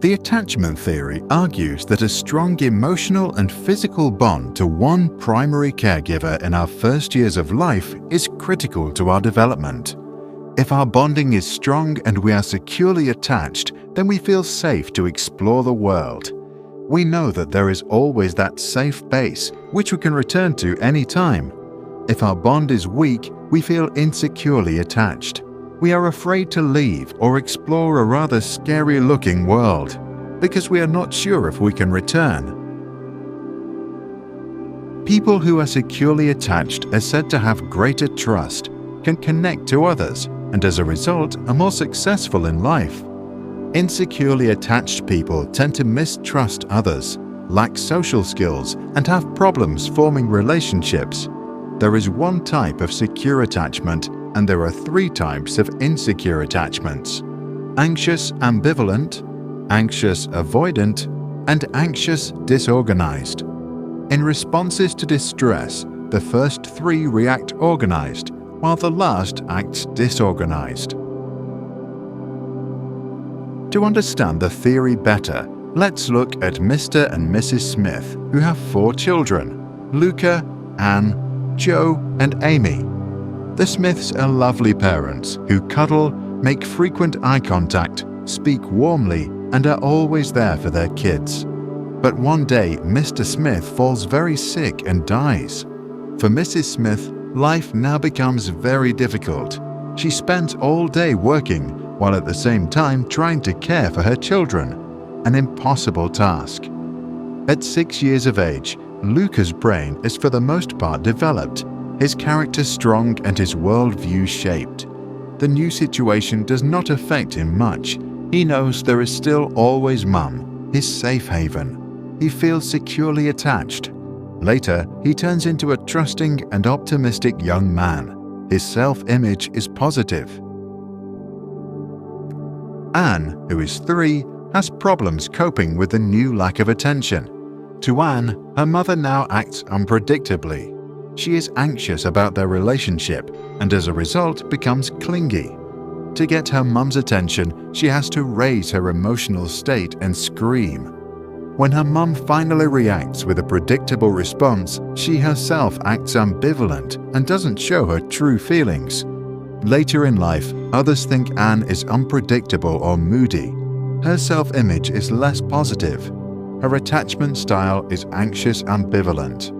The attachment theory argues that a strong emotional and physical bond to one primary caregiver in our first years of life is critical to our development. If our bonding is strong and we are securely attached, then we feel safe to explore the world. We know that there is always that safe base, which we can return to any time. If our bond is weak, we feel insecurely attached. We are afraid to leave or explore a rather scary-looking world, because we are not sure if we can return. People who are securely attached are said to have greater trust, can connect to others, and as a result are more successful in life. Insecurely attached people tend to mistrust others, lack social skills, and have problems forming relationships. There is one type of secure attachment, and there are 3 types of insecure attachments: anxious ambivalent, anxious avoidant, and anxious disorganized. In responses to distress, the first 3 react organized, while the last acts disorganized. To understand the theory better, let's look at Mr. and Mrs. Smith, who have 4 children: Luca, Anne, Joe, and Amy. The Smiths are lovely parents who cuddle, make frequent eye contact, speak warmly, and are always there for their kids. But one day, Mr. Smith falls very sick and dies. For Mrs. Smith, life now becomes very difficult. She spends all day working, while at the same time trying to care for her children. An impossible task. At 6 years of age, Luca's brain is for the most part developed, his character strong and his worldview shaped. The new situation does not affect him much. He knows there is still always Mum, his safe haven. He feels securely attached. Later, he turns into a trusting and optimistic young man. His self-image is positive. Anne, who is 3, has problems coping with the new lack of attention. To Anne, her mother now acts unpredictably. She is anxious about their relationship and as a result becomes clingy. To get her mum's attention, she has to raise her emotional state and scream. When her mum finally reacts with a predictable response, she herself acts ambivalent and doesn't show her true feelings. Later in life, others think Anne is unpredictable or moody. Her self-image is less positive. Her attachment style is anxious ambivalent.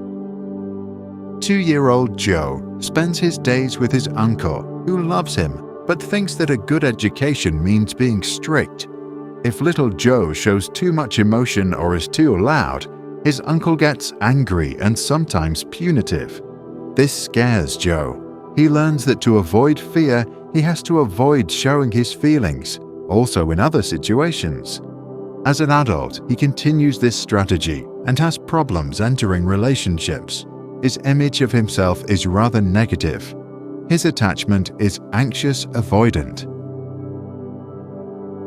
2-year-old Joe spends his days with his uncle, who loves him, but thinks that a good education means being strict. If little Joe shows too much emotion or is too loud, his uncle gets angry and sometimes punitive. This scares Joe. He learns that to avoid fear, he has to avoid showing his feelings, also in other situations. As an adult, he continues this strategy and has problems entering relationships. His image of himself is rather negative. His attachment is anxious avoidant.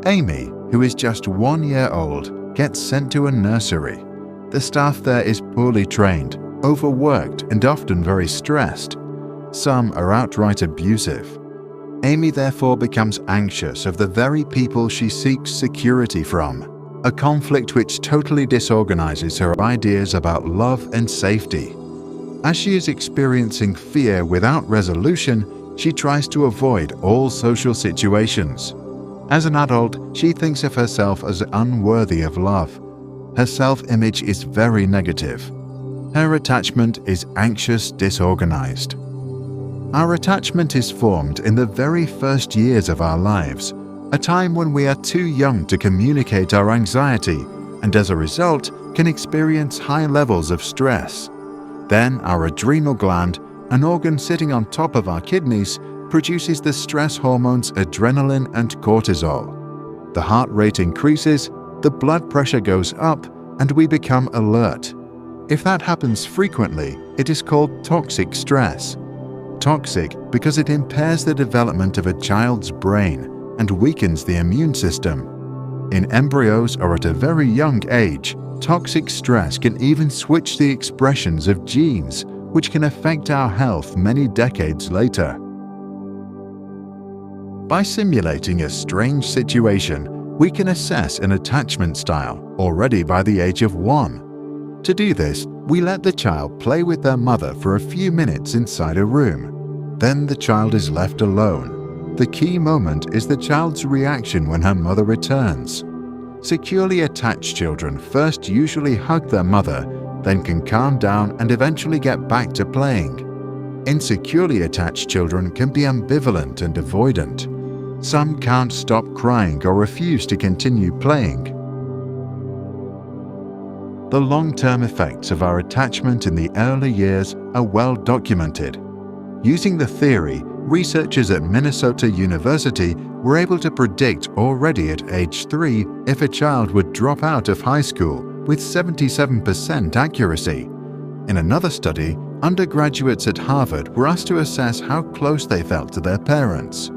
Amy, who is just 1 year old, gets sent to a nursery. The staff there is poorly trained, overworked, and often very stressed. Some are outright abusive. Amy therefore becomes anxious of the very people she seeks security from, a conflict which totally disorganizes her ideas about love and safety. As she is experiencing fear without resolution, she tries to avoid all social situations. As an adult, she thinks of herself as unworthy of love. Her self-image is very negative. Her attachment is anxious, disorganized. Our attachment is formed in the very first years of our lives, a time when we are too young to communicate our anxiety and as a result can experience high levels of stress. Then our adrenal gland, an organ sitting on top of our kidneys, produces the stress hormones adrenaline and cortisol. The heart rate increases, the blood pressure goes up, and we become alert. If that happens frequently, it is called toxic stress. Toxic because it impairs the development of a child's brain and weakens the immune system. In embryos or at a very young age, toxic stress can even switch the expressions of genes, which can affect our health many decades later. By simulating a strange situation, We can assess an attachment style already by the age of 1. To do this, we let the child play with their mother for a few minutes inside a room. Then the child is left alone. The key moment is the child's reaction when her mother returns. Securely attached children first usually hug their mother, then can calm down and eventually get back to playing. Insecurely attached children can be ambivalent and avoidant. Some can't stop crying or refuse to continue playing. The long-term effects of our attachment in the early years are well documented. Using the theory, researchers at Minnesota University were able to predict already at age 3 if a child would drop out of high school with 77% accuracy. In another study, undergraduates at Harvard were asked to assess how close they felt to their parents.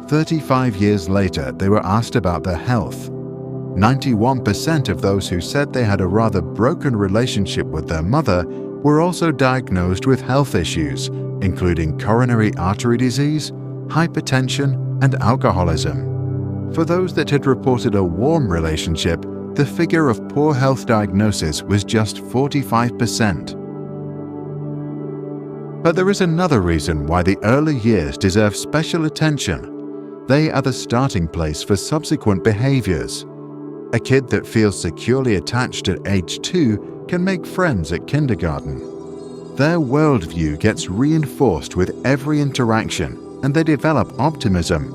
35 years later, they were asked about their health. 91% of those who said they had a rather broken relationship with their mother were also diagnosed with health issues, including coronary artery disease, hypertension, and alcoholism. For those that had reported a warm relationship, the figure of poor health diagnosis was just 45%. But there is another reason why the early years deserve special attention. They are the starting place for subsequent behaviors. A kid that feels securely attached at age 2 can make friends at kindergarten. Their worldview gets reinforced with every interaction, and they develop optimism.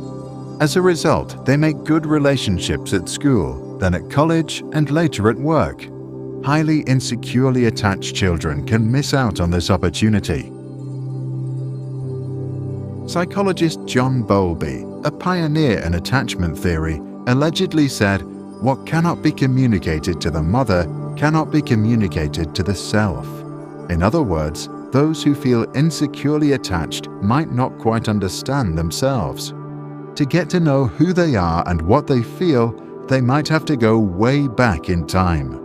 As a result, they make good relationships at school, then at college, and later at work. Highly insecurely attached children can miss out on this opportunity. Psychologist John Bowlby, a pioneer in attachment theory, allegedly said, "What cannot be communicated to the mother cannot be communicated to the self." In other words, those who feel insecurely attached might not quite understand themselves. To get to know who they are and what they feel, they might have to go way back in time.